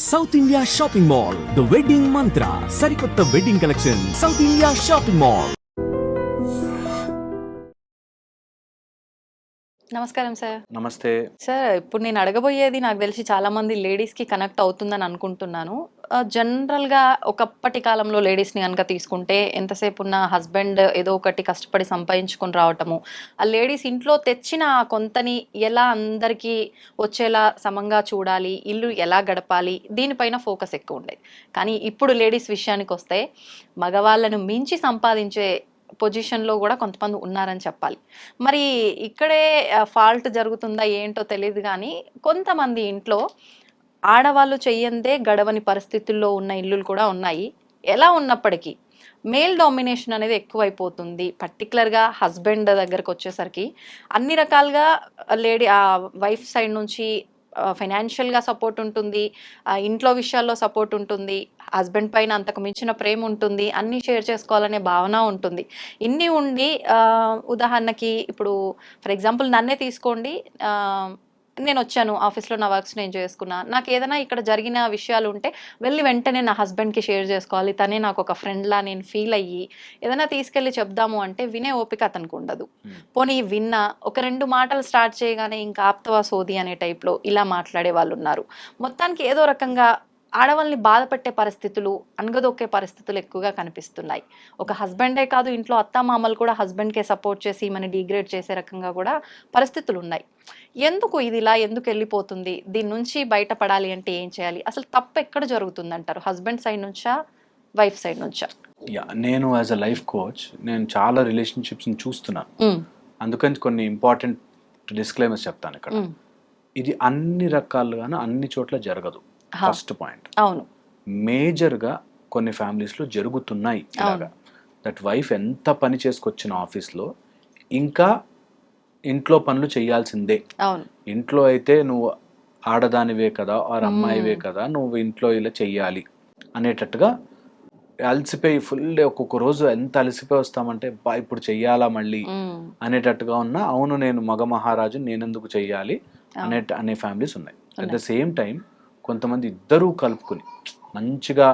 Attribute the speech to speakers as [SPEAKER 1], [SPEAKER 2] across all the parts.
[SPEAKER 1] South India shopping mall the wedding మంత్ర సరికొత్త wedding collection south India shopping mall.
[SPEAKER 2] నమస్కారం sir.
[SPEAKER 3] నమస్తే
[SPEAKER 2] sir, ఇప్పుడు నేను అడగబోయేది నాకు తెలిసి చాలా మంది లేడీస్కి కనెక్ట్ అవుతుందని అనుకుంటున్నాను. జనరల్గా ఒకప్పటి కాలంలో లేడీస్ని కనుక తీసుకుంటే ఎంతసేపు ఉన్న హస్బెండ్ ఏదో ఒకటి కష్టపడి సంపాదించుకొని రావటము, ఆ లేడీస్ ఇంట్లో తెచ్చిన ఆ కొంతని ఎలా అందరికీ వచ్చేలా సమంగా చూడాలి, ఇల్లు ఎలా గడపాలి, దీనిపైన ఫోకస్ ఎక్కువ ఉండేది. కానీ ఇప్పుడు లేడీస్ విషయానికి వస్తే మగవాళ్ళను మించి సంపాదించే పొజిషన్లో కూడా కొంతమంది ఉన్నారని చెప్పాలి. మరి ఇక్కడే ఫాల్ట్ జరుగుతుందా ఏంటో తెలియదు, కానీ కొంతమంది ఇంట్లో ఆడవాళ్ళు చెయ్యందే గడవని పరిస్థితుల్లో ఉన్న ఇల్లులు కూడా ఉన్నాయి. ఎలా ఉన్నప్పటికీ మేల్ డామినేషన్ అనేది ఎక్కువైపోతుంది. పర్టికులర్గా హస్బెండ్ దగ్గరకు వచ్చేసరికి అన్ని రకాలుగా లేడీ వైఫ్ సైడ్ నుంచి ఫైనాన్షియల్గా సపోర్ట్ ఉంటుంది, ఇంట్లో విషయాల్లో సపోర్ట్ ఉంటుంది, హస్బెండ్ పైన అంతకు మించిన ప్రేమ ఉంటుంది, అన్నీ షేర్ చేసుకోవాలనే భావన ఉంటుంది. ఇన్ని ఉండి ఉదాహరణకి ఇప్పుడు ఫర్ ఎగ్జాంపుల్ నన్నే తీసుకోండి. నేను వచ్చాను ఆఫీస్లో, నా వర్క్స్ నేను చేసుకున్నా, నాకు ఏదైనా ఇక్కడ జరిగిన విషయాలు ఉంటే వెళ్ళి వెంటనే నా హస్బెండ్కి షేర్ చేసుకోవాలి. తనే నాకు ఒక ఫ్రెండ్లా నేను ఫీల్ అయ్యి ఏదైనా తీసుకెళ్ళి చెప్దాము అంటే వినే ఓపిక అతనికి ఉండదు. పోనీ విన్నా ఒక రెండు మాటలు స్టార్ట్ చేయగానే ఇంకా ఆప్తవా సోది అనే టైప్లో ఇలా మాట్లాడే వాళ్ళు ఉన్నారు. మొత్తానికి ఏదో రకంగా ఆడవాళ్ళని బాధపెట్టే పరిస్థితులు, అణగదొక్కే పరిస్థితులు ఎక్కువగా కనిపిస్తున్నాయి. ఒక హస్బెండే కాదు, ఇంట్లో అత్తామామలు కూడా హస్బెండ్కే సపోర్ట్ చేసి మన డిగ్రేడ్ చేసే రకంగా కూడా పరిస్థితులు ఉన్నాయి. ఎందుకు ఇది ఇలా ఎందుకు వెళ్ళిపోతుంది? దీని నుంచి బయటపడాలి అంటే ఏం చేయాలి? అసలు తప్పు ఎక్కడ జరుగుతుంది అంటారు? హస్బెండ్ సైడ్ నుంచా, వైఫ్ సైడ్ నుంచా?
[SPEAKER 3] నేను యాజ్ అ లైఫ్ కోచ్ నేను చాలా రిలేషన్షిప్స్ని చూస్తున్నాను. అందుకని కొన్ని ఇంపార్టెంట్ డిస్క్లైమర్స్ చెప్తాను ఇక్కడ. ఇది అన్ని రకాలుగాను అన్ని చోట్ల జరగదు. First point.
[SPEAKER 2] అవును,
[SPEAKER 3] మేజర్గా కొన్ని ఫ్యామిలీస్లో జరుగుతున్నాయి ఇలాగా. దట్ వైఫ్ ఎంత పని చేసుకొచ్చిన ఆఫీస్లో ఇంకా ఇంట్లో పనులు చేయాల్సిందే.
[SPEAKER 2] అవును,
[SPEAKER 3] ఇంట్లో అయితే నువ్వు ఆడదానివే కదా ఆర్ అమ్మాయివే కదా, నువ్వు ఇంట్లో ఇలా చెయ్యాలి అనేటట్టుగా అలసిపోయి ఫుల్ డే, ఒక్కొక్క రోజు ఎంత అలసిపోయి వస్తామంటే బా ఇప్పుడు చెయ్యాలా మళ్ళీ అనేటట్టుగా ఉన్న, అవును నేను మగ మహారాజు నేనెందుకు చెయ్యాలి అనే ఫ్యామిలీస్ ఉన్నాయి. అట్ ద సేమ్ టైం కొంతమంది ఇద్దరూ కలుపుకుని మంచిగా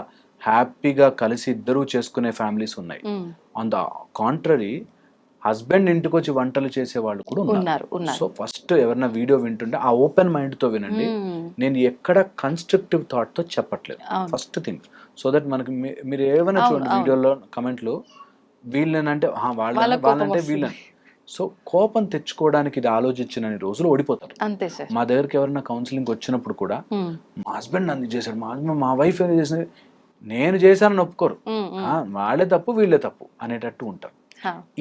[SPEAKER 3] హ్యాపీగా కలిసి ఇద్దరూ చేసుకునే ఫ్యామిలీస్ ఉన్నాయి. ఆన్ ద కాంట్రరీ హస్బెండ్ ఇంటికి వచ్చి వంటలు చేసే వాళ్ళు కూడా ఉన్నారు. సో ఫస్ట్ ఎవరైనా వీడియో వింటుంటే ఆ ఓపెన్ మైండ్ తో వినండి. నేను ఎక్కడ కన్స్ట్రక్టివ్ థాట్ తో చెప్పట్లేదు. ఫస్ట్ థింగ్, సో దట్ మనకి మీరు ఏమైనా చూడండి వీడియోలో కమెంట్లు వీళ్ళనంటే వాళ్ళంటే వీళ్ళని, సో కోపం తెచ్చుకోవడానికి ఇది ఆలోచించిన రోజులు ఓడిపోతారు. మా దగ్గరికి ఎవరైనా కౌన్సిలింగ్ వచ్చినప్పుడు కూడా మా హస్బెండ్ అంది చేశాడు, మా వైఫ్ ఏం చేసింది, నేను చేశానని ఒప్పుకోరు, వాళ్ళే తప్పు వీళ్ళే తప్పు అనేటట్టు ఉంటారు.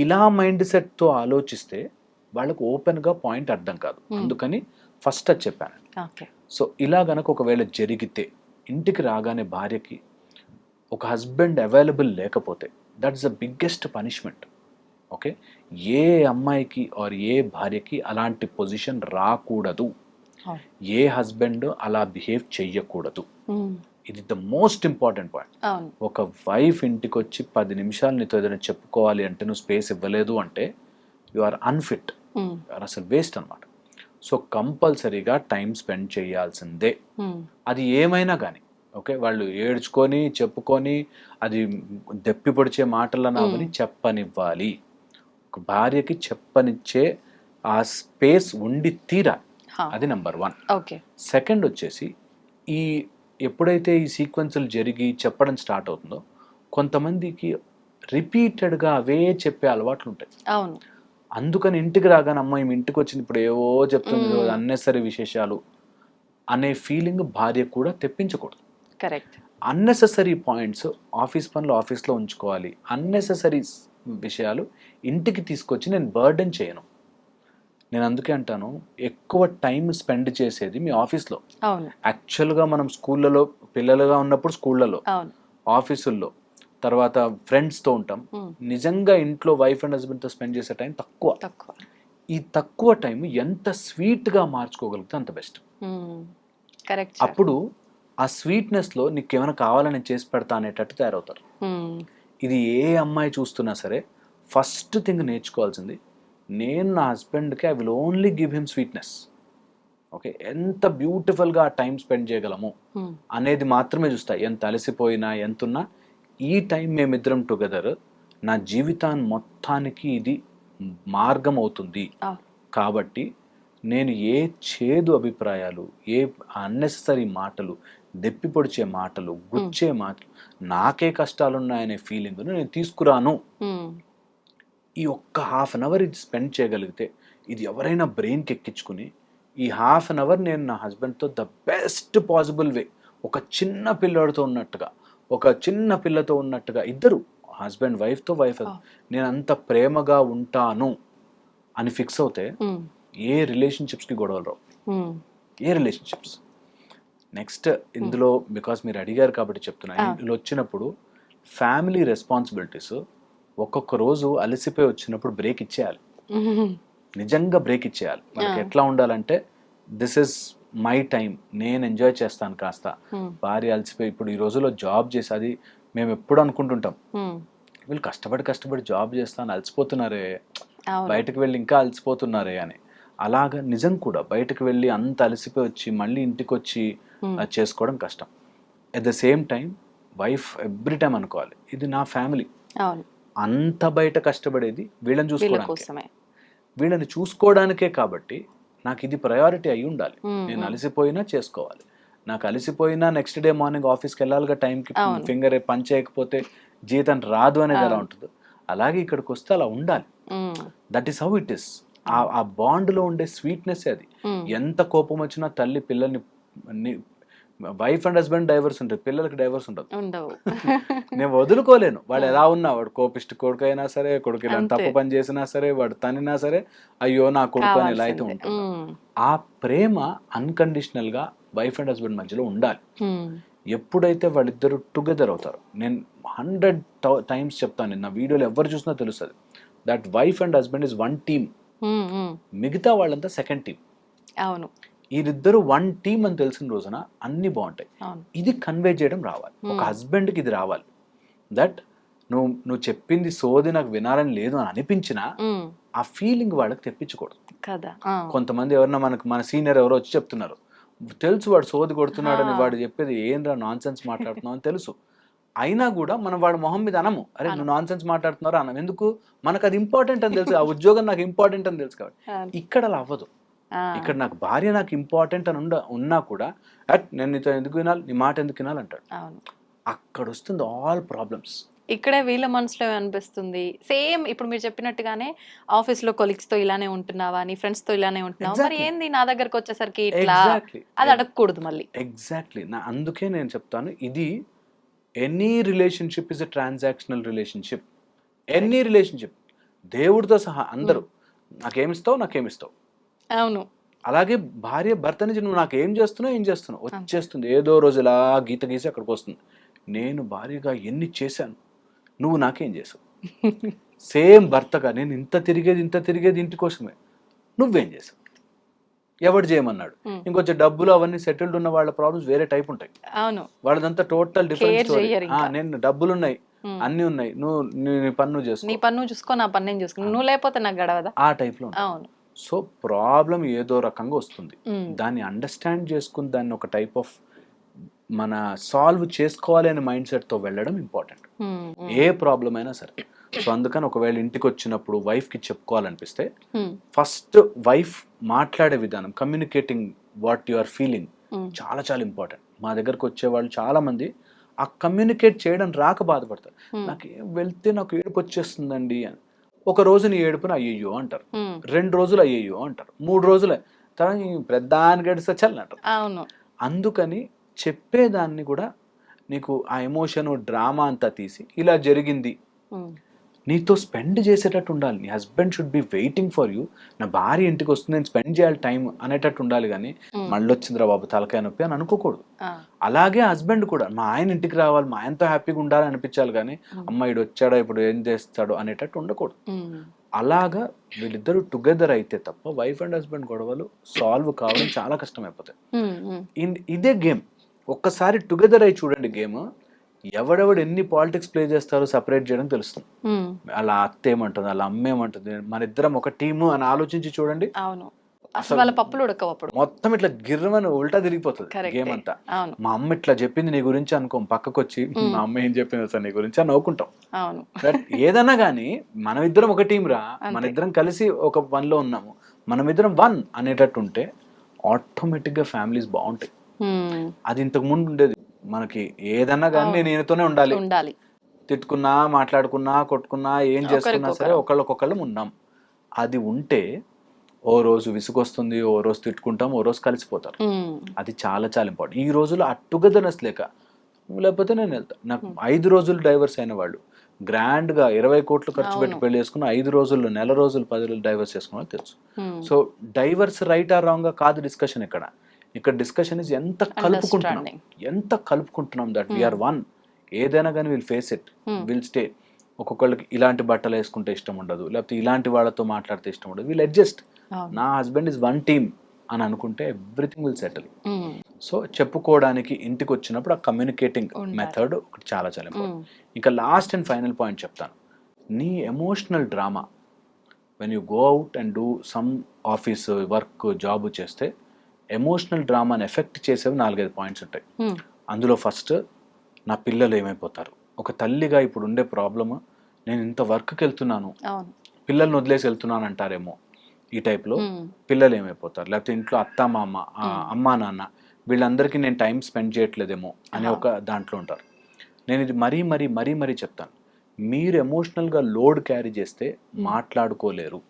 [SPEAKER 3] ఇలా మైండ్ సెట్ తో ఆలోచిస్తే వాళ్ళకు ఓపెన్ గా పాయింట్ అర్థం కాదు. అందుకని ఫస్ట్ అది చెప్పాను. సో ఇలా గనక ఒకవేళ జరిగితే ఇంటికి రాగానే భార్యకి ఒక హస్బెండ్ అవైలబుల్ లేకపోతే that's the biggest punishment. Okay, ఏ అమ్మాయికి ఆర్ ఏ భార్యకి అలాంటి పొజిషన్ రాకూడదు. ఏ హస్బెండ్ అలా బిహేవ్ చెయ్యకూడదు. ఇది ద మోస్ట్ ఇంపార్టెంట్ పాయింట్. ఒక వైఫ్ ఇంటికి వచ్చి 10 నిమిషాలు నీతో ఏదైనా చెప్పుకోవాలి అంటే నువ్వు స్పేస్ ఇవ్వలేదు అంటే యు ఆర్ అన్ఫిట్, అసలు వేస్ట్ అనమాట. సో కంపల్సరీగా టైం స్పెండ్ చేయాల్సిందే, అది ఏమైనా కానీ. ఓకే, వాళ్ళు ఏడ్చుకొని చెప్పుకొని అది దెప్పి పొడిచే మాటలను అవని చెప్పనివ్వాలి. ఒక భార్యకి చెప్పనిచ్చే ఆ స్పేస్ ఉండి తీరా, అది నెంబర్ 1. సెకండ్ వచ్చేసి, ఈ ఎప్పుడైతే ఈ సీక్వెన్సులు జరిగి చెప్పడం స్టార్ట్ అవుతుందో కొంతమందికి రిపీటెడ్గా అవే చెప్పే అలవాట్లు ఉంటాయి. అందుకని ఇంటికి రాగానే అమ్మాయి ఇంటికి వచ్చింది ఇప్పుడు ఏవో చెప్తుంది, అన్నెసరీ విశేషాలు అనే ఫీలింగ్ భార్య కూడా తెప్పించకూడదు.
[SPEAKER 2] కరెక్ట్.
[SPEAKER 3] అన్నెసెసరీ పాయింట్స్ ఆఫీస్ పనులు ఆఫీస్లో ఉంచుకోవాలి. అన్నెసెసరీ విషయాలు ఇంటికి తీసుకొచ్చి నేను బర్డెన్ చేయను. నేను అందుకే అంటాను, ఎక్కువ టైం స్పెండ్ చేసేది మీ ఆఫీస్లో. యాక్చువల్గా మనం స్కూళ్ళలో పిల్లలుగా ఉన్నప్పుడు స్కూళ్ళలో, ఆఫీసుల్లో, తర్వాత ఫ్రెండ్స్తో ఉంటాం. నిజంగా ఇంట్లో వైఫ్ అండ్ హస్బెండ్తో స్పెండ్ చేసే టైం తక్కువ. ఈ తక్కువ టైం ఎంత స్వీట్గా మార్చుకోగలిగితే అంత బెస్ట్. అప్పుడు ఆ స్వీట్నెస్లో నీకు ఏమైనా కావాలని నేను చేసి పెడతా అనేటట్టు తయారవుతారు. ఇది ఏ అమ్మాయి చూస్తున్నా సరే ఫస్ట్ థింగ్ నేర్చుకోవాల్సింది, నేను నా హస్బెండ్కి I will only give him sweetness. Okay, ఎంత బ్యూటిఫుల్గా ఆ టైం స్పెండ్ చేయగలము అనేది మాత్రమే చూస్తా. ఎంత అలసిపోయినా ఎంతున్నా ఈ టైం మేమిద్దరం టుగెదర్ నా జీవితాన్ని మొత్తానికి ఇది మార్గం అవుతుంది. కాబట్టి నేను ఏ చేదు అభిప్రాయాలు, ఏ అన్నెసరీ మాటలు, దెప్పి పొడిచే మాటలు, గుచ్చే మాటలు, నాకే కష్టాలున్నాయనే ఫీలింగ్ను నేను తీసుకురాను. ఈ ఒక్క హాఫ్ అన్ అవర్ ఇది స్పెండ్ చేయగలిగితే, ఇది ఎవరైనా బ్రెయిన్కి ఎక్కించుకుని ఈ హాఫ్ అన్ అవర్ నేను నా హస్బెండ్తో ద బెస్ట్ పాసిబుల్ వే, ఒక చిన్న పిల్లడితో ఉన్నట్టుగా, ఒక చిన్న పిల్లతో ఉన్నట్టుగా, ఇద్దరు హస్బెండ్ వైఫ్తో వైఫ్ నేను అంత ప్రేమగా ఉంటాను అని ఫిక్స్ అవుతే ఏ రిలేషన్షిప్స్కి గొడవలు రావు. ఏ రిలేషన్షిప్స్. నెక్స్ట్ ఇందులో బికాస్ మీరు అడిగారు కాబట్టి చెప్తున్నా, ఇందులో వచ్చినప్పుడు ఫ్యామిలీ రెస్పాన్సిబిలిటీస్ ఒక్కొక్క రోజు అలసిపోయి వచ్చినప్పుడు బ్రేక్ ఇచ్చేయాలి. నిజంగా బ్రేక్ ఇచ్చేయాలి. మనకి ఎట్లా ఉండాలంటే, దిస్ ఇస్ మై టైం, నేను ఎంజాయ్ చేస్తాను కాస్త. భార్య అలసిపోయి ఇప్పుడు ఈ రోజుల్లో జాబ్ చేసి, అది మేము ఎప్పుడు అనుకుంటుంటాం, వీళ్ళు కష్టపడి జాబ్ చేస్తాను అలసిపోతున్నారే, బయటకు వెళ్ళి ఇంకా అలసిపోతున్నారే అని. అలాగా నిజం కూడా, బయటకు వెళ్ళి అంత అలసిపోయి వచ్చి మళ్ళీ ఇంటికి వచ్చి అది చేసుకోవడం కష్టం. At the same time wife every time అనుకోవాలి, ఇది నా ఫ్యామిలీ, అంత బయట కష్టపడేది వీళ్ళని చూసుకోవడానికి, వీళ్ళని చూసుకోవడానికే. కాబట్టి నాకు ఇది ప్రయారిటీ అయి ఉండాలి. నేను అలసిపోయినా చేసుకోవాలి. నాకు అలసిపోయినా నెక్స్ట్ డే మార్నింగ్ ఆఫీస్కి వెళ్ళాలిగా టైంకి, ఫింగర్ పని చేయకపోతే జీతం రాదు అనేది ఎలా ఉంటుందో, అలాగే ఇక్కడికి వస్తే అలా ఉండాలి. That is how it is. ఆ బాండ్లో ఉండే స్వీట్నెస్ అది. ఎంత కోపం వచ్చినా తల్లి పిల్లల్ని, వైఫ్ అండ్ హస్బెండ్ డైవర్స్ ఉంటుంది, పిల్లలకి డైవర్స్ ఉండదు. నేను వదులుకోలేను. వాడు ఎలా ఉన్నా, వాడు కోపిష్టి కొడుకు అయినా సరే, కొడుకు ఇలా తప్పు పని చేసినా సరే, వాడు తనినా సరే, అయ్యో నా కొడుకు అని ఎలా అయితే ఉంటుంది. ఆ ప్రేమ అన్కండిషనల్ గా వైఫ్ అండ్ హస్బెండ్ మధ్యలో ఉండాలి. ఎప్పుడైతే వాళ్ళిద్దరు టుగెదర్ అవుతారు, నేను 100 times చెప్తాను, నా వీడియోలు ఎవరు చూసినా తెలుస్తుంది, that wife and husband is one team, మిగతా వాళ్ళంతా సెకండ్ టీమ్.
[SPEAKER 2] అవును,
[SPEAKER 3] వీరిద్దరు వన్ టీమ్ అని తెలిసిన రోజున అన్ని బాగుంటాయి. ఇది కన్వే చేయడం రావాలి, ఒక హస్బెండ్కి ఇది రావాలి. దట్ నువ్వు చెప్పింది సోది నాకు వినాలని లేదు అని అనిపించినా ఆ ఫీలింగ్ వాళ్ళకి తెప్పించకూడదు కదా. కొంతమంది ఎవరన్నా మన సీనియర్ ఎవరో వచ్చి చెప్తున్నారు, తెలుసు వాడు సోది కొడుతున్నాడని, వాడు చెప్పేది ఏంద్రా నాన్ సెన్స్ మాట్లాడుతున్నావు అని తెలుసు, అయినా కూడా మనం వాడు మొహం మీద అనము, అరే నువ్వు నాన్ సెన్స్ మాట్లాడుతున్నారా అనం. ఎందుకు? మనకు అది ఇంపార్టెంట్ అని తెలుసు, ఆ ఉద్యోగం నాకు ఇంపార్టెంట్ అని తెలుసు. కాబట్టి ఇక్కడ అలా అవ్వదు. ఇక్కడ నాకు భార్య నాకు ఇంపార్టెంట్ అని ఉన్నా కూడా, నేను నీతో ఎందుకు వినాలి, నీ మాట ఎందుకు వినాలి అంటాడు. అక్కడ వస్తుంది ఆల్ ప్రాబ్లమ్స్.
[SPEAKER 2] ఇక్కడే వీళ్ళ మనసులో అనిపిస్తుంది, సేమ్ ఇప్పుడు మీరు చెప్పినట్టుగానే ఆఫీస్ లో కొలీగ్స్ తో ఇలానే ఉంటున్నావా, నీ ఫ్రెండ్స్ తో ఇలానే ఉంటున్నావా, మరి ఏంది నా దగ్గరకు వచ్చేసరికి ఇట్లా, అది అడగకూడదు మళ్ళీ.
[SPEAKER 3] ఎగ్జాక్ట్లీ. అందుకే నేను చెప్తాను, ఇది any relationship is a transactional relationship. Any relationship, దేవుడితో సహా అందరూ నాకేమిస్తావు.
[SPEAKER 2] అవును.
[SPEAKER 3] అలాగే భార్య భర్త నుంచి నువ్వు నాకు ఏం చేస్తున్నావు వచ్చేస్తుంది. ఏదో రోజు ఇలా గీత గీసి అక్కడికి వస్తుంది. నేను భార్యగా ఎన్ని చేశాను, నువ్వు నాకేం చేసావు. సేమ్ భర్తగా నేను ఇంత తిరిగేది ఇంటి కోసమే, నువ్వేం చేసావు, ఎవడు చేయమన్నాడు. ఇంకొంచెం డబ్బులు అవన్నీ సెటిల్డ్ ఉన్న వాళ్ళ ప్రాబ్లమ్స్ వేరే టైప్ ఉంటాయి.
[SPEAKER 2] అవును,
[SPEAKER 3] వాళ్ళదంతా టోటల్ డిఫరెంట్ స్టోరీ. నేను డబ్బులు ఉన్నాయి, అన్ని ఉన్నాయి, నీ పన్ను చూసుకో,
[SPEAKER 2] నా పన్ను నేను చూసుకో, నువ్వు లేకపోతే నాకు గడవదా,
[SPEAKER 3] ఆ టైప్ లో. అవును. సో ప్రాబ్లం ఏదో రకంగా వస్తుంది, దాన్ని అండర్స్టాండ్ చేసుకుని దాన్ని ఒక టైప్ ఆఫ్ మన సాల్వ్ చేసుకోవాలి అనే మైండ్ సెట్ తో వెళ్ళడం ఇంపార్టెంట్, ఏ ప్రాబ్లం అయినా సరే. సో అందుకని ఒకవేళ ఇంటికి వచ్చినప్పుడు వైఫ్ కి చెప్పుకోవాలనిపిస్తే, ఫస్ట్ వైఫ్ మాట్లాడే విధానం, communicating what you are feeling చాలా చాలా ఇంపార్టెంట్. మా దగ్గరకు వచ్చే వాళ్ళు చాలా మంది ఆ కమ్యూనికేట్ చేయడం రాక బాధపడతారు. నాకు వెళ్తే నాకు ఏడుపు వచ్చేస్తుందండి అని. ఒక రోజు నీ ఏడుపుని అయ్యయ్యో అంటారు, 2 రోజులు అయ్యయ్యో అంటారు, 3 రోజులు ప్రధాని గడిస్తే చల్లని అంటారు. అందుకని చెప్పేదాన్ని కూడా నీకు ఆ ఎమోషన్ డ్రామా అంతా తీసి ఇలా జరిగింది నీతో స్పెండ్ చేసేటట్టు ఉండాలి. నీ husband should be waiting for you. నా భార్య ఇంటికి వస్తుంది, నేను స్పెండ్ చేయాలి టైం అనేటట్టు ఉండాలి. కానీ మళ్ళీ వచ్చిందిరా బాబు తలకాయ నొప్పి అని అనుకోకూడదు. అలాగే హస్బెండ్ కూడా మా ఆయన ఇంటికి రావాలి, మా ఆయనతో హ్యాపీగా ఉండాలి అనిపించాలి. కానీ అమ్మాయిడు వచ్చాడా ఇప్పుడు ఏం చేస్తాడు అనేటట్టు ఉండకూడదు. అలాగా వీళ్ళిద్దరూ టుగెదర్ అయితే తప్ప వైఫ్ అండ్ హస్బెండ్ గొడవలు సాల్వ్ కావడం చాలా కష్టం అయిపోతాయి. ఇదే గేమ్ ఒక్కసారి టుగెదర్ అయి చూడండి, గేమ్ ఎవడెవడు ఎన్ని పాలిటిక్స్ ప్లే చేస్తారో సపరేట్ చేయడం తెలుస్తుంది. అలా అత్త ఏమంటుంది, అలా అమ్మ ఏమంటుంది, మన ఇద్దరం ఒక టీము అని ఆలోచించి చూడండి,
[SPEAKER 2] అసలు వాళ్ళ పప్పులు ఉడకవు అప్పుడు.
[SPEAKER 3] మొత్తం ఇట్లా గిర్రమని ఉల్టా తిరిగిపోతుంది
[SPEAKER 2] Correct.
[SPEAKER 3] గేమ్ అంతా.
[SPEAKER 2] అవును.
[SPEAKER 3] మా అమ్మ ఇట్లా చెప్పింది నీ గురించి అనుకోం, పక్కకు వచ్చి మా అమ్మ ఏం చెప్పింది సార్ నీ గురించి అని నవ్వుకుంటాం.
[SPEAKER 2] అవును.
[SPEAKER 3] బట్ ఏదన్నా కానీ మనమిద్దరం ఒక టీం రా, మన ఇద్దరం కలిసి ఒక పనిలో ఉన్నాము, మనమిద్దరం వన్ అనేటట్టు ఉంటే ఆటోమేటిక్గా ఫ్యామిలీస్ బాగుంటాయి. అది ఇంతకు ముందు ఉండేది మనకి, ఏదన్నా కానీ నేను ఈయనతోనే ఉండాలి,
[SPEAKER 2] ఉండాలి,
[SPEAKER 3] తిట్టుకున్నా మాట్లాడుకున్నా కొట్టుకున్నా ఏం చేసుకున్నా సరే ఒకళ్ళకొకళ్ళు ఉన్నాం. అది ఉంటే ఓ రోజు విసుగొస్తుంది, ఓ రోజు తిట్టుకుంటాం, ఓ రోజు కలిసిపోతారు. అది చాలా చాలా ఇంపార్టెంట్. ఈ రోజుల్లో ఆ టుగెదర్నెస్ లేక, లేకపోతే నేను వెళ్తా. నాకు 5 రోజులు డైవర్స్ అయిన వాళ్ళు గ్రాండ్ గా 20 కోట్లు ఖర్చు పెట్టి పెళ్లి చేసుకున్న 5 రోజుల్లో, నెల రోజులు 10 రోజులు డైవర్స్ చేసుకున్న తెలుసు. So divorce right are wrong గా కాదు డిస్కషన్. ఇక్కడ డిస్కషన్ ఇస్ ఎంత కలుపుకుంటున్నాం దట్ వీఆర్ వన్. ఏదైనా కానీ will face it, will stay. ఒక్కొక్కళ్ళకి ఇలాంటి బట్టలు వేసుకుంటే ఇష్టం ఉండదు, లేకపోతే ఇలాంటి వాళ్ళతో మాట్లాడితే ఇష్టం ఉండదు, విల్ అడ్జస్ట్. నా హస్బెండ్ ఇస్ వన్ టీమ్ అని అనుకుంటే ఎవ్రీథింగ్ విల్ సెటిల్. సో చెప్పుకోవడానికి ఇంటికి వచ్చినప్పుడు ఆ కమ్యూనికేటింగ్ మెథడ్ ఒకటి చాలా చాలా ఇంపార్టెంట్. ఇంకా లాస్ట్ అండ్ ఫైనల్ పాయింట్ చెప్తాను. నీ emotional drama when you go out and do some office work job చేస్తే ఎమోషనల్ డ్రామాని ఎఫెక్ట్ చేసేవి 4-5 పాయింట్స్ ఉంటాయి. అందులో ఫస్ట్, నా పిల్లలు ఏమైపోతారు. ఒక తల్లిగా ఇప్పుడు ఉండే ప్రాబ్లమ్, నేను ఇంత వర్క్కి వెళ్తున్నాను, పిల్లల్ని వదిలేసి వెళ్తున్నాను అంటారేమో ఈ టైప్లో. పిల్లలు ఏమైపోతారు, లేకపోతే ఇంట్లో అత్త మామ, అమ్మా నాన్న, వీళ్ళందరికీ నేను టైం స్పెండ్ చేయట్లేదేమో అనే ఒక దాంట్లో ఉంటారు. నేను ఇది మరీ మరీ మరీ మరీ చెప్తాను, మీరు ఎమోషనల్గా లోడ్ క్యారీ చేస్తే మాట్లాడుకోలేరు.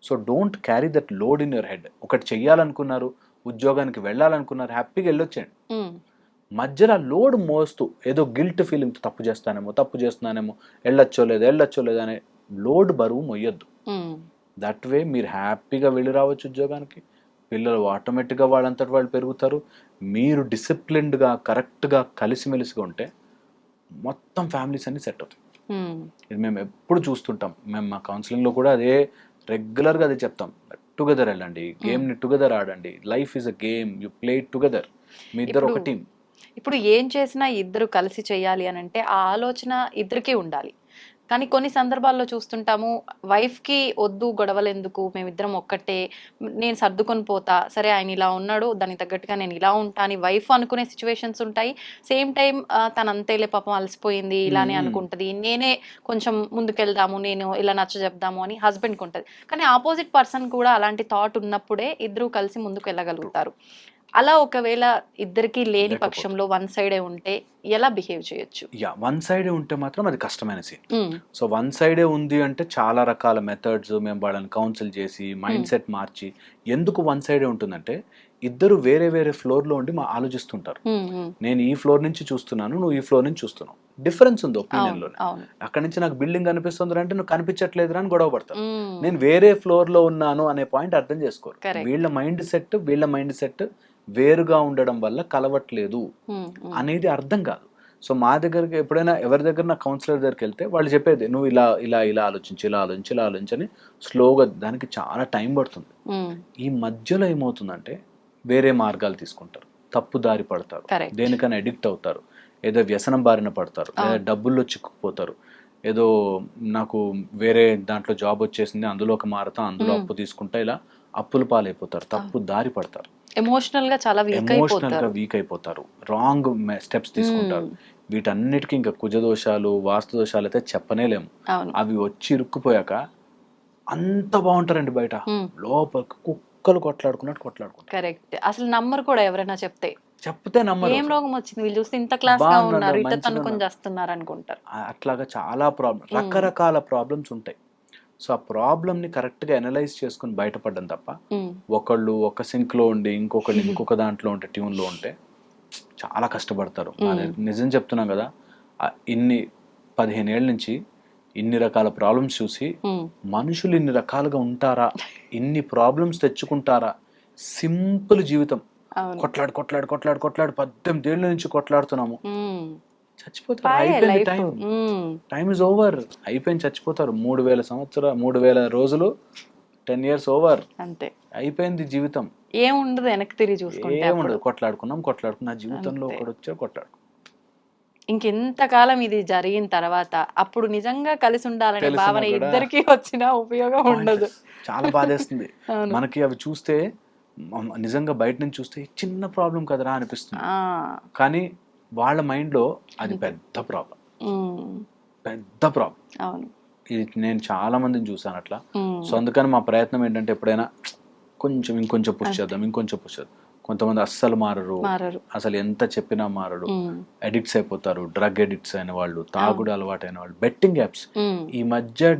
[SPEAKER 3] So don't carry that load in your head. ఒకటి చెయ్యాలనుకున్నారు, ఉద్యోగానికి వెళ్ళాలనుకున్నారు, హ్యాపీగా వెళ్ళొచ్చేయండి. మధ్యలో లోడ్ మోస్తూ ఏదో గిల్ట్ ఫీలింగ్, తప్పు చేస్తున్నానేమో, వెళ్ళొచ్చో లేదో అనే లోడ్ బరువు మొయ్యొద్దు. దట్ వే మీరు హ్యాపీగా వెళ్ళి రావచ్చు ఉద్యోగానికి, పిల్లలు ఆటోమేటిక్గా వాళ్ళంతటి వాళ్ళు పెరుగుతారు. మీరు డిసిప్లిన్డ్గా కరెక్ట్గా కలిసిమెలిసిగా ఉంటే మొత్తం ఫ్యామిలీస్ అన్ని సెట్ అవుతాయి. ఇది మేము ఎప్పుడు చూస్తుంటాం. మేము మా కౌన్సిలింగ్లో కూడా అదే రెగ్యులర్గా అదే చెప్తాం. టుగెదర్ వెళ్ళండి, గేమ్ని టుగెదర్ ఆడండి. Life is a game, you play together. మీ ఇద్దరు ఒక టీం.
[SPEAKER 2] ఇప్పుడు ఏం చేసినా ఇద్దరు కలిసి చేయాలి అని అంటే ఆ ఆలోచన ఇద్దరికీ ఉండాలి. కానీ కొన్ని సందర్భాల్లో చూస్తుంటాము, వైఫ్కి వద్దు గొడవలు ఎందుకు, మేమిద్దరం ఒక్కటే, నేను సర్దుకొని పోతా, సరే ఆయన ఇలా ఉన్నాడు దానికి తగ్గట్టుగా నేను ఇలా ఉంటా అని వైఫ్ అనుకునే సిచ్యువేషన్స్ ఉంటాయి. సేమ్ టైం తన అంతేలే పాపం అలసిపోయింది ఇలానే అనుకుంటుంది, నేనే కొంచెం ముందుకెళ్దాము, నేను ఇలా నచ్చ చెప్దాము అని హస్బెండ్కి ఉంటుంది. కానీ ఆపోజిట్ పర్సన్ కూడా అలాంటి థాట్ ఉన్నప్పుడే ఇద్దరు కలిసి ముందుకు వెళ్ళగలుగుతారు. అలా ఒకవేళ ఇద్దరికి లేని పక్షంలో వన్ సైడే ఉంటే ఎలా బిహేవ్ చేయొచ్చు?
[SPEAKER 3] వన్ సైడే ఉంటే మాత్రం అది కష్టమైన సీన్. సో వన్ సైడే ఉంది అంటే చాలా రకాల మెథడ్స్ మేము వాళ్ళని కౌన్సిల్ చేసి మైండ్ సెట్ మార్చి. ఎందుకు వన్ సైడే ఉంటుందంటే ఇద్దరు వేరే వేరే ఫ్లోర్లో ఉండి ఆలోచిస్తుంటారు. నేను ఈ ఫ్లోర్ నుంచి చూస్తున్నాను, నువ్వు ఈ ఫ్లోర్ నుంచి చూస్తున్నావు, డిఫరెన్స్ ఉంది ఒపీనియన్ లో. అక్కడ నుంచి నాకు బిల్డింగ్ కనిపిస్తుంది అంటే నువ్వు కనిపించట్లేదు అని గొడవ పడతారు. నేను వేరే ఫ్లోర్ లో ఉన్నాను అనే పాయింట్ అర్థం చేసుకోరు. వీళ్ళ మైండ్ సెట్ వేరుగా ఉండడం వల్ల కలవట్లేదు అనేది అర్థం కాదు. సో మా దగ్గరికి ఎప్పుడైనా ఎవరి దగ్గర నా కౌన్సిలర్ దగ్గరికి వెళ్తే వాళ్ళు చెప్పేది, నువ్వు ఇలా ఇలా ఇలా ఆలోచించని స్లోగా, దానికి చాలా టైం పడుతుంది. ఈ మధ్యలో ఏమవుతుందంటే వేరే మార్గాలు తీసుకుంటారు, తప్పు దారి పడతారు, దేనికైనా అడిక్ట్ అవుతారు, ఏదో వ్యసనం బారిన పడతారు, లేదా డబ్బుల్లో చిక్కుకుపోతారు. ఏదో నాకు వేరే దాంట్లో జాబ్ వచ్చేసింది, అందులో ఒక మారతా, అందులో అప్పు తీసుకుంటా, ఇలా అప్పుల పాలైపోతారు, తప్పు దారి పడతారు,
[SPEAKER 2] ఎమోషనల్ గా
[SPEAKER 3] వీక్ అయిపోతారు, రాంగ్ స్టెప్స్ తీసుకుంటారు. వీటన్నిటికీ ఇంకా కుజదోషాలు, వాస్తు దోషాలు అయితే చెప్పనేలేము. అవి వచ్చి ఇరుక్కుపోయాక అంత బాగుంటారండి, బయట లోపల కుక్కలు కొట్లాడుకుంటారు.
[SPEAKER 2] కరెక్ట్. అసలు నమ్మరు కూడా, ఎవరైనా చెప్తే
[SPEAKER 3] నమ్మరు.
[SPEAKER 2] ఏం రోగం వచ్చింది, వీళ్ళు చూస్తే ఇంత క్లాస్ గా ఉన్నారు, ఇట్లా తనుకొని చేస్తున్నారు అనుకుంటారు.
[SPEAKER 3] అట్లాగా చాలా రకరకాల ప్రాబ్లమ్స్ ఉంటాయి. సో ఆ ప్రాబ్లమ్ని కరెక్ట్గా అనలైజ్ చేసుకుని బయటపడడం తప్ప ఒకళ్ళు ఒక సింక్లో ఉండి ఇంకొకళ్ళు ఇంకొక దాంట్లో ఉంటే, ట్యూన్లో ఉంటే చాలా కష్టపడతారు. నిజం చెప్తున్నాం కదా, ఇన్ని 15 ఏళ్ళ నుంచి ఇన్ని రకాల ప్రాబ్లమ్స్ చూసి మనుషులు ఇన్ని రకాలుగా ఉంటారా, ఇన్ని ప్రాబ్లమ్స్ తెచ్చుకుంటారా? సింపుల్ జీవితం, కొట్లాడు 18 ఏళ్ళ నుంచి కొట్లాడుతున్నాము, చచ్చిపోతారు. అయిపోయింది, టైం ఇస్ ఓవర్, అయిపోయింది, చచ్చిపోతారు. 3000 రోజులు, 10 years ఓవర్, అంతే అయిపోయింది జీవితం.
[SPEAKER 2] ఏముండదు, వెనక్కి తిరిగి చూసుకుంటే
[SPEAKER 3] ఏముండదు. కొట్లాడుకున్నా జీవితంలో ఒకడు వచ్చా కొట్లాడు.
[SPEAKER 2] ఇంకెంతకాలం ఇది జరిగిన తర్వాత అప్పుడు నిజంగా కలిసి ఉండాలనే
[SPEAKER 3] తెలిసినా
[SPEAKER 2] భావన
[SPEAKER 3] కూడా
[SPEAKER 2] ఇద్దరికి వచ్చినా ఉపయోగం ఉండదు.
[SPEAKER 3] చాలా బాధేస్తుంది.
[SPEAKER 2] అవును.
[SPEAKER 3] మనకి అవి చూస్తే నిజంగా బయట నుంచి చూస్తే చిన్న ప్రాబ్లం కదరా అనిపిస్తుంది,
[SPEAKER 2] ఆ,
[SPEAKER 3] కానీ వాళ్ళ మైండ్లో అది పెద్ద ప్రాబ్లం,
[SPEAKER 2] ఉమ్,
[SPEAKER 3] పెద్ద ప్రాబ్లం.
[SPEAKER 2] అవును.
[SPEAKER 3] ఇది నేను చాలా మందిని చూసాను అట్లా.
[SPEAKER 2] ఉమ్,
[SPEAKER 3] సో అందుకని మా ప్రయత్నం ఏంటంటే ఎప్పుడైనా ఇంకొంచెం పుష్ చేద్దాం. కొంతమంది అస్సలు మారరు,
[SPEAKER 2] మారరు.
[SPEAKER 3] అసలు ఎంత చెప్పినా మారరు,
[SPEAKER 2] ఉమ్,
[SPEAKER 3] అడిక్ట్స్ అయిపోతారు, డ్రగ్ అడిక్ట్స్ అయిన వాళ్ళు, తాగుడు అలవాటు అయిన వాళ్ళు, బెట్టింగ్ యాప్స్.
[SPEAKER 2] ఉమ్,
[SPEAKER 3] ఈ మధ్య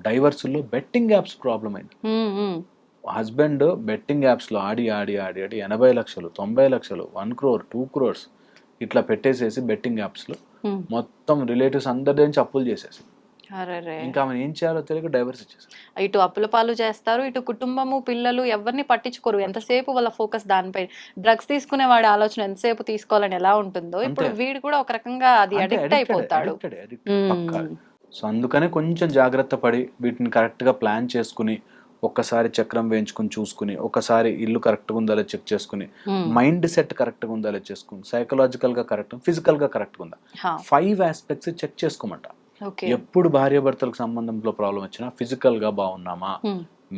[SPEAKER 3] డైవర్సుల్లో బెట్టింగ్ యాప్స్ ప్రాబ్లం అయింది.
[SPEAKER 2] ఉమ్, ఉమ్,
[SPEAKER 3] హస్బెండ్ బెట్టింగ్ యాప్స్లో ఆడి 80 లక్షలు 90 లక్షలు 1 crore 2 crores ఇట్లా పెట్టేసేసి బెట్టింగ్ యాప్స్లో
[SPEAKER 2] ఉమ్.
[SPEAKER 3] మొత్తం రిలేటివ్స్ అందరి నుంచి అప్పులు చేసేసి
[SPEAKER 2] అరెరే.
[SPEAKER 3] ఇంకా ఆమె ఏం చేయాలో తెలియక డైవర్స్ ఇచ్చేసారు.
[SPEAKER 2] ఇటు అప్పుల పాలు చేస్తారు, ఇటు కుటుంబము పిల్లలు ఎవరిని పట్టించుకోరు. ఎంతసేపు వాళ్ళ ఫోకస్ దానిపై. డ్రగ్స్ తీసుకునే వాడి ఆలోచన ఎంతసేపు తీసుకోవాలని ఎలా ఉంటుందో ఇప్పుడు వీడు కూడా ఒక రకంగా అది అడిక్ట్ అయిపోతాడు.
[SPEAKER 3] పక్కా. సో అందుకనే కొంచెం జాగ్రత్త పడి వీటిని కరెక్ట్గా ప్లాన్ చేసుకుని, ఒక్కసారి చక్రం వేయించుకుని చూసుకుని, ఒకసారి ఇల్లు కరెక్ట్గా ఉందా లేదా చెక్ చేసుకుని, మైండ్ సెట్ కరెక్ట్గా ఉందా లేదా చేసుకుని, సైకలాజికల్గా కరెక్ట్, ఫిజికల్గా కరెక్ట్గా ఉందా, 5 aspects చెక్ చేసుకోమంట. ఎప్పుడు భార్యాభర్తలకు సంబంధంలో ప్రాబ్లం వచ్చినా ఫిజికల్గా బాగున్నామా,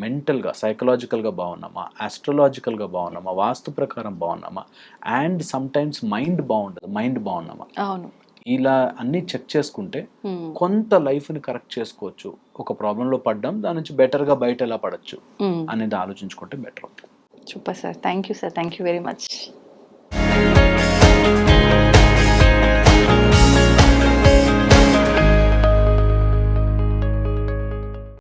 [SPEAKER 3] మెంటల్గా సైకలాజికల్గా బాగున్నామా, ఆస్ట్రలాజికల్గా బాగున్నామా, వాస్తు ప్రకారం బాగున్నామా, అండ్ సమ్ టైమ్స్ మైండ్ బాగున్నామా, ఇలా అన్ని చెక్ చేసుకుంటే కొంత లైఫ్ని కరెక్ట్ చేసుకోవచ్చు. ఒక ప్రాబ్లంలో పడ్డాం, దాని నుంచి బెటర్గా బయట ఎలా పడచ్చు అనేది ఆలోచించుకుంటే better.
[SPEAKER 2] Super sir, thank you sir, thank you very much.